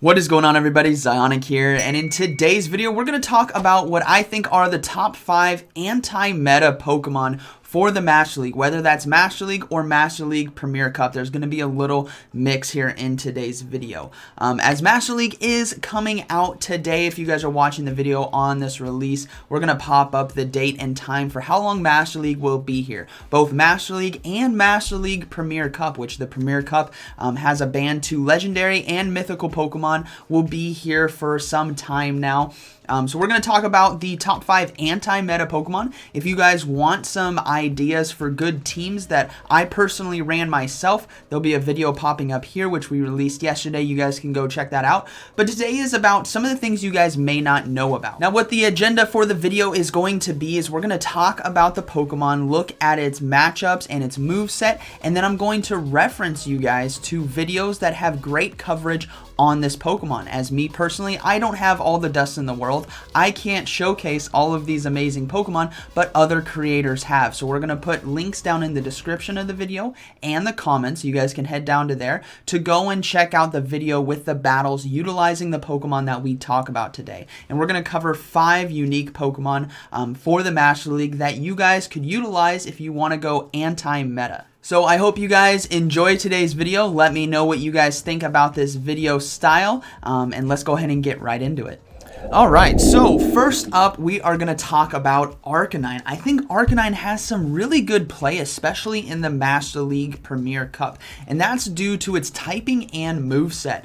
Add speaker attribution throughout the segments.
Speaker 1: What is going on, everybody? ZyoniK here, and in today's video we're going to talk about what I think are the top 5 anti-meta Pokemon for the Master League, whether that's Master League or Master League Premier Cup. There's going to be a little mix here in today's video. As Master League is coming out today, if you guys are watching the video on this release, we're going to pop up the date and time for how long Master League will be here. Both Master League and Master League Premier Cup, which the Premier Cup has a ban to Legendary and Mythical Pokemon, will be here for some time now. So we're going to talk about the top 5 anti-meta Pokemon. If you guys want some ideas for good teams that I personally ran myself, there'll be a video popping up here which we released yesterday. You guys can go check that out. But today is about some of the things you guys may not know about. Now, what the agenda for the video is going to be is we're going to talk about the Pokemon, look at its matchups and its moveset, and then I'm going to reference you guys to videos that have great coverage on this Pokemon. As me personally, I don't have all the dust in the world. I can't showcase all of these amazing Pokemon, but other creators have. So we're going to put links down in the description of the video and the comments. You guys can head down to there to go and check out the video with the battles utilizing the Pokemon that we talk about today. And we're going to cover 5 unique Pokemon for the Master League that you guys could utilize if you want to go anti-meta. So I hope you guys enjoy today's video. Let me know what you guys think about this video style, and let's go ahead and get right into it. Alright, so first up we are going to talk about Arcanine. I think Arcanine has some really good play, especially in the Master League Premier Cup, and that's due to its typing and moveset.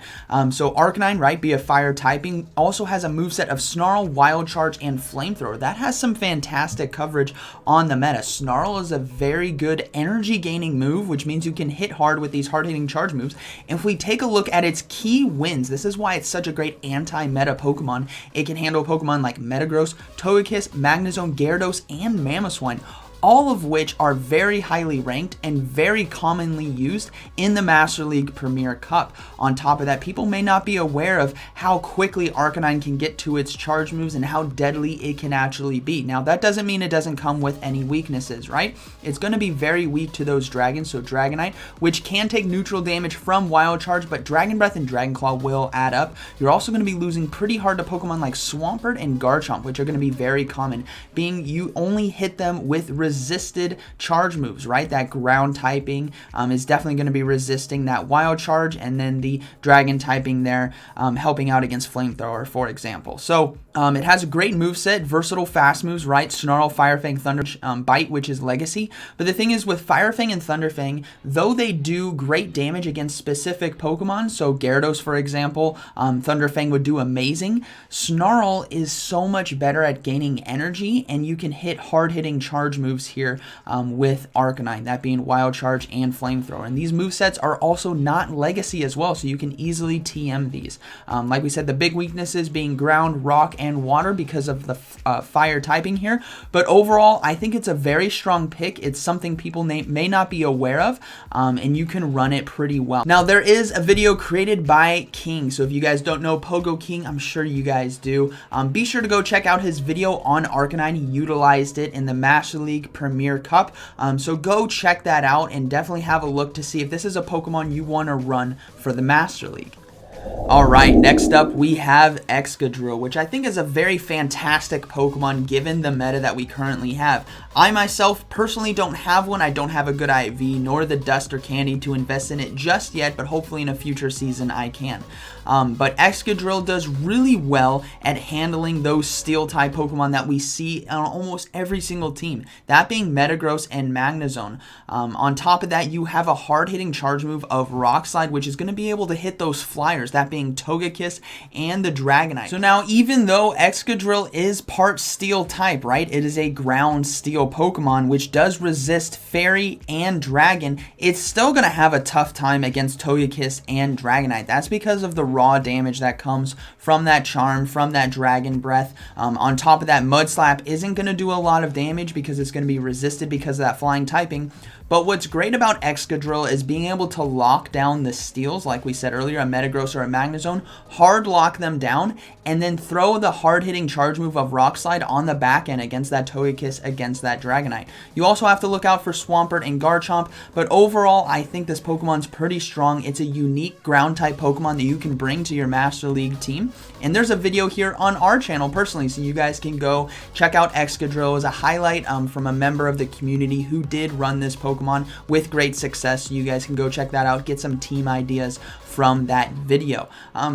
Speaker 1: So Arcanine, right, be a fire typing, also has a moveset of Snarl, Wild Charge, and Flamethrower. That has some fantastic coverage on the meta. Snarl is a very good energy gaining move, which means you can hit hard with these hard hitting charge moves. And if we take a look at its key wins, this is why it's such a great anti-meta Pokemon. It can handle Pokemon like Metagross, Togekiss, Magnezone, Gyarados, and Mamoswine, all of which are very highly ranked and very commonly used in the Master League Premier Cup. On top of that, people may not be aware of how quickly Arcanine can get to its charge moves and how deadly it can actually be. Now, that doesn't mean it doesn't come with any weaknesses, right? It's going to be very weak to those dragons, so Dragonite, which can take neutral damage from Wild Charge, but Dragon Breath and Dragon Claw will add up. You're also going to be losing pretty hard to Pokemon like Swampert and Garchomp, which are going to be very common, being you only hit them with resisted charge moves, right? That ground typing is definitely going to be resisting that Wild Charge, and then the dragon typing there helping out against Flamethrower, for example. So it has a great moveset, versatile fast moves, right? Snarl, Fire Fang, Thunder Bite, which is Legacy. But the thing is, with Fire Fang and Thunder Fang, though they do great damage against specific Pokemon, so Gyarados, for example, Thunder Fang would do amazing, Snarl is so much better at gaining energy, and you can hit hard-hitting charge moves here with Arcanine, that being Wild Charge and Flamethrower. And these movesets are also not Legacy as well, so you can easily TM these. Like we said, the big weaknesses being Ground, Rock, and Water because of the fire typing here. But overall, I think it's a very strong pick. It's something people may not be aware of, and you can run it pretty well. Now, there is a video created by King, so if you guys don't know Pogo King, I'm sure you guys do. Be sure to go check out his video on Arcanine. He utilized it in the Master League Premier Cup, so go check that out and definitely have a look to see if this is a Pokemon you want to run for the Master League. Alright, next up we have Excadrill, which I think is a very fantastic Pokemon given the meta that we currently have. I myself personally don't have one. I don't have a good IV nor the dust or candy to invest in it just yet, but hopefully in a future season I can. But Excadrill does really well at handling those Steel-type Pokemon that we see on almost every single team, that being Metagross and Magnezone. On top of that, you have a hard-hitting charge move of Rock Slide, which is going to be able to hit those flyers, that being Togekiss and the Dragonite. So now, even though Excadrill is part Steel-type, right, it is a ground Steel Pokemon, which does resist Fairy and Dragon, it's still going to have a tough time against Togekiss and Dragonite. That's because of the raw damage that comes from that charm, from that Dragon Breath. On top of that, Mud Slap isn't going to do a lot of damage because it's going to be resisted because of that flying typing. But what's great about Excadrill is being able to lock down the steals, like we said earlier, a Metagross or a Magnezone, hard lock them down, and then throw the hard-hitting charge move of Rock Slide on the back end against that Togekiss, against that Dragonite. You also have to look out for Swampert and Garchomp, but overall, I think this Pokemon's pretty strong. It's a unique ground-type Pokemon that you can bring to your Master League team, and there's a video here on our channel personally, so you guys can go check out Excadrill as a highlight from a member of the community who did run this Pokemon with great success. So you guys can go check that out, get some team ideas from that video.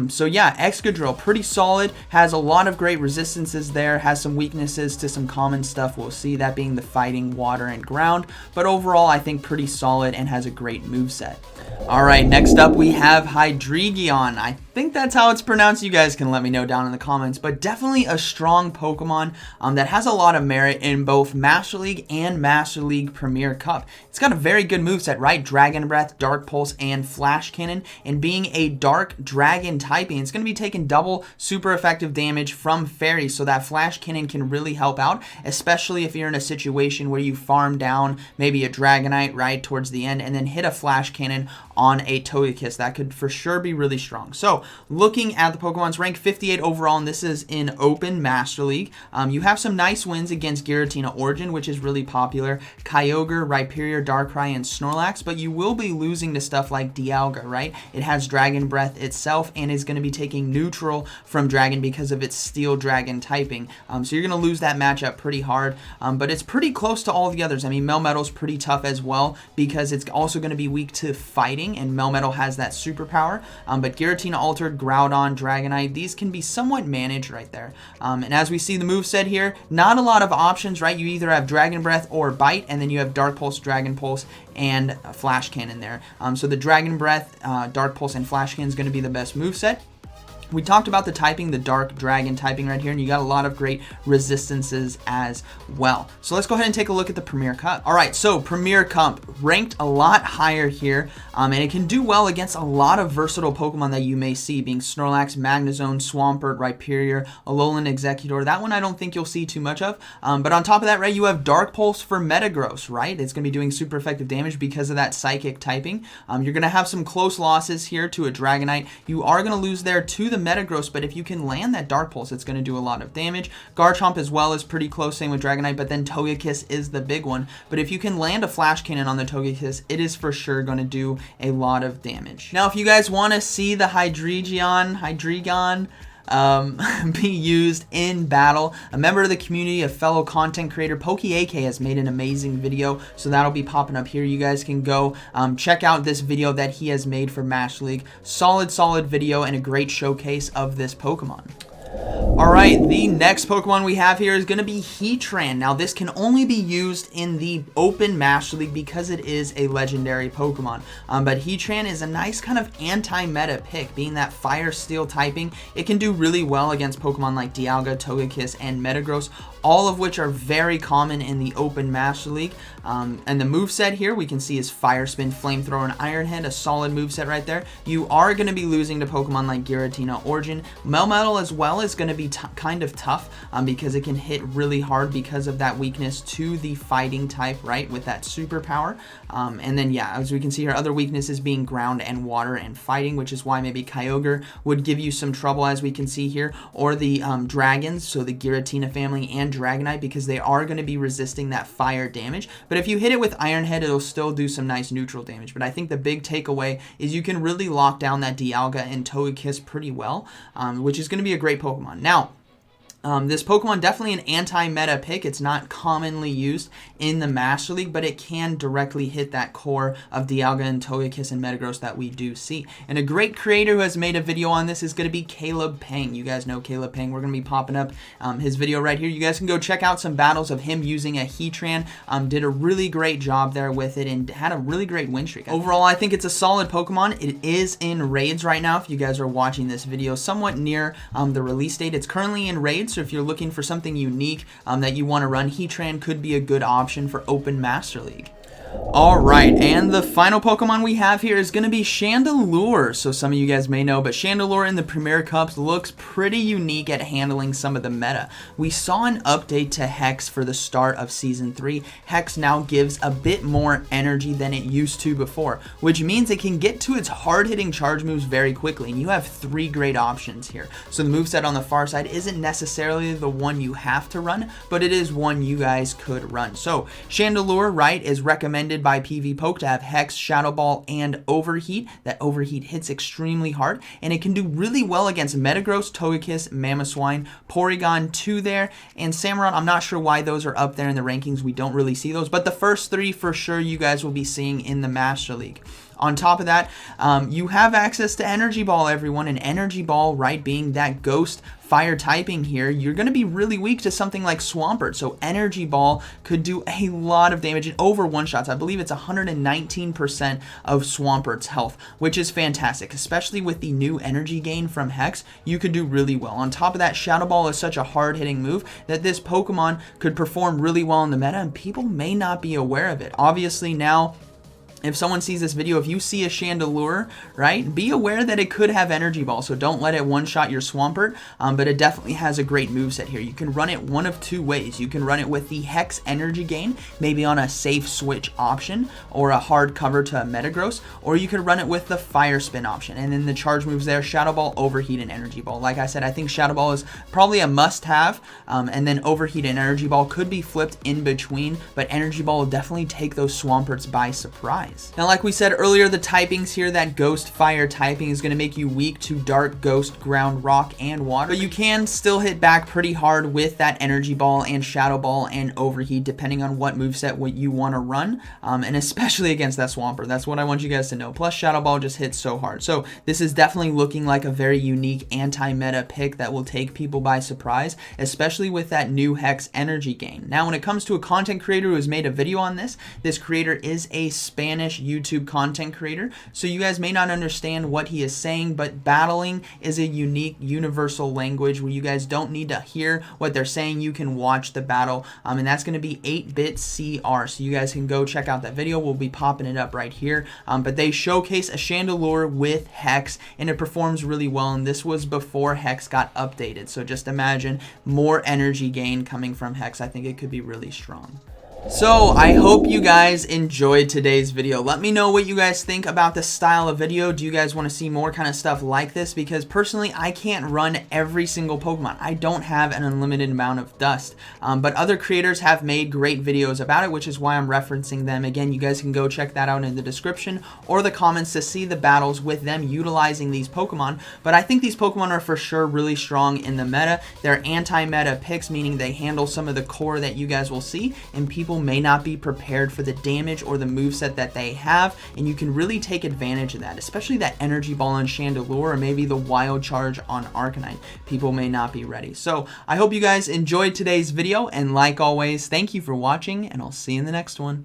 Speaker 1: So yeah, Excadrill, pretty solid, has a lot of great resistances there, has some weaknesses to some common stuff. We'll see, that being the fighting, water, and ground, but overall I think pretty solid and has a great moveset. Alright, next up we have Hydreigon. I think that's how it's pronounced. You guys can let me know down in the comments, but definitely a strong Pokemon that has a lot of merit in both Master League and Master League Premier Cup. It's got a very good moveset, right? Dragon Breath, Dark Pulse, and Flash Cannon, and being a Dark Dragon typing, it's going to be taking double super effective damage from Fairy, so that Flash Cannon can really help out, especially if you're in a situation where you farm down maybe a Dragonite, right, towards the end, and then hit a Flash Cannon on a Togekiss. That could for sure be really strong. So, looking at the Pokemon's rank 58 overall, and this is in Open Master League. You have some nice wins against Giratina Origin, which is really popular, Kyogre, Rhyperior, Darkrai, and Snorlax, but you will be losing to stuff like Dialga, right? It has Dragon Breath itself and is going to be taking neutral from Dragon because of its Steel Dragon typing. So you're going to lose that matchup pretty hard, but it's pretty close to all the others. I mean, Melmetal's pretty tough as well because it's also going to be weak to fighting, and Melmetal has that superpower, but Giratina Altered, Groudon, Dragonite, these can be somewhat managed right there. And as we see the moveset here, not a lot of options, right? You either have Dragon Breath or Bite, and then you have Dark Pulse, Dragon Pulse, and Flash Cannon there. So the Dragon Breath, Dark Pulse, and Flash Cannon is going to be the best moveset. We talked about the typing, the Dark Dragon typing right here, and you got a lot of great resistances as well. So let's go ahead and take a look at the Premier Cup. All right, so Premier Cup ranked a lot higher here, and it can do well against a lot of versatile Pokemon that you may see, being Snorlax, Magnezone, Swampert, Rhyperior, Alolan Exeggutor. That one I don't think you'll see too much of, but on top of that, right, you have Dark Pulse for Metagross, right? It's going to be doing super effective damage because of that Psychic typing. You're going to have some close losses here to a Dragonite. You are going to lose there to the Metagross, but if you can land that Dark Pulse, it's going to do a lot of damage. Garchomp as well is pretty close, same with Dragonite, but then Togekiss is the big one. But if you can land a Flash Cannon on the Togekiss, it is for sure going to do a lot of damage. Now, if you guys want to see the Hydreigon be used in battle, a member of the community, a fellow content creator, PokeAK, has made an amazing video, so that'll be popping up here. You guys can go check out this video that he has made for Master League. Solid video and a great showcase of this Pokemon. Alright, the next Pokemon we have here is going to be Heatran. Now, this can only be used in the Open Master League because it is a legendary Pokemon. But Heatran is a nice kind of anti-meta pick, being that Fire Steel typing. It can do really well against Pokemon like Dialga, Togekiss, and Metagross, all of which are very common in the Open Master League. And the moveset here we can see is Fire Spin, Flamethrower, and Iron Head, a solid moveset right there. You are going to be losing to Pokemon like Giratina Origin. Melmetal as well is going to be kind of tough because it can hit really hard because of that weakness to the fighting type, right, with that superpower. And then, yeah, as we can see here, other weaknesses being ground and water and fighting, which is why maybe Kyogre would give you some trouble, as we can see here, or the dragons, so the Giratina family and Dragonite, because they are going to be resisting that fire damage. But if you hit it with Iron Head, it'll still do some nice neutral damage. But I think the big takeaway is you can really lock down that Dialga and Togekiss pretty well, which is going to be a great Pokemon. Now, this Pokemon, definitely an anti-meta pick. It's not commonly used in the Master League, but it can directly hit that core of Dialga and Togekiss and Metagross that we do see. And a great creator who has made a video on this is going to be Caleb Pang. You guys know Caleb Pang. We're going to be popping up his video right here. You guys can go check out some battles of him using a Heatran. Did a really great job there with it and had a really great win streak. Overall, I think it's a solid Pokemon. It is in raids right now if you guys are watching this video, somewhat near the release date. It's currently in raids. So if you're looking for something unique that you want to run, Heatran could be a good option for Open Master League. Alright, and the final Pokemon we have here is going to be Chandelure. So some of you guys may know, but Chandelure in the Premier Cups looks pretty unique at handling some of the meta. We saw an update to Hex for the start of Season 3. Hex now gives a bit more energy than it used to before, which means it can get to its hard-hitting charge moves very quickly, and you have 3 great options here. So the moveset on the far side isn't necessarily the one you have to run, but it is one you guys could run. So Chandelure, right, is recommended by PvPoke to have Hex, Shadow Ball, and Overheat. That Overheat hits extremely hard, and it can do really well against Metagross, Togekiss, Mamoswine, Porygon 2 there, and Samurott. I'm not sure why those are up there in the rankings. We don't really see those, but the first 3 for sure you guys will be seeing in the Master League. On top of that, you have access to Energy Ball, everyone, and Energy Ball, right, being that ghost fire typing here, you're going to be really weak to something like Swampert, so Energy Ball could do a lot of damage in over one-shots. I believe it's 119% of Swampert's health, which is fantastic, especially with the new energy gain from Hex. You could do really well. On top of that, Shadow Ball is such a hard-hitting move that this Pokemon could perform really well in the meta, and people may not be aware of it. Obviously, now, if someone sees this video, if you see a Chandelure, right, be aware that it could have Energy Ball, so don't let it one-shot your Swampert, but it definitely has a great moveset here. You can run it one of 2 ways. You can run it with the Hex Energy Gain, maybe on a safe switch option, or a hard cover to a Metagross, or you could run it with the Fire Spin option, and then the charge moves there, Shadow Ball, Overheat, and Energy Ball. Like I said, I think Shadow Ball is probably a must-have, and then Overheat and Energy Ball could be flipped in between, but Energy Ball will definitely take those Swamperts by surprise. Now, like we said earlier, the typings here, that Ghost Fire typing is going to make you weak to Dark, Ghost, Ground, Rock, and Water. But you can still hit back pretty hard with that Energy Ball and Shadow Ball and Overheat, depending on what moveset you want to run, and especially against that Swampert. That's what I want you guys to know. Plus, Shadow Ball just hits so hard. So this is definitely looking like a very unique anti-meta pick that will take people by surprise, especially with that new Hex energy gain. Now, when it comes to a content creator who has made a video on this, this creator is a Spanish YouTube content creator, so you guys may not understand what he is saying, but battling is a unique universal language where you guys don't need to hear what they're saying. You can watch the battle, and that's going to be 8-bit CR, so you guys can go check out that video. We'll be popping it up right here, but they showcase a Chandelure with Hex, and it performs really well, and this was before Hex got updated, so just imagine more energy gain coming from Hex. I think it could be really strong. So I hope you guys enjoyed today's video. Let me know what you guys think about this style of video. Do you guys want to see more kind of stuff like this? Because personally, I can't run every single Pokemon. I don't have an unlimited amount of dust, but other creators have made great videos about it, which is why I'm referencing them. Again, you guys can go check that out in the description or the comments to see the battles with them utilizing these Pokemon. But I think these Pokemon are for sure really strong in the meta. They're anti-meta picks, meaning they handle some of the core that you guys will see, and people may not be prepared for the damage or the moveset that they have, and you can really take advantage of that, especially that Energy Ball on Chandelure or maybe the Wild Charge on Arcanine. People may not be ready. So I hope you guys enjoyed today's video, and like always, thank you for watching, and I'll see you in the next one.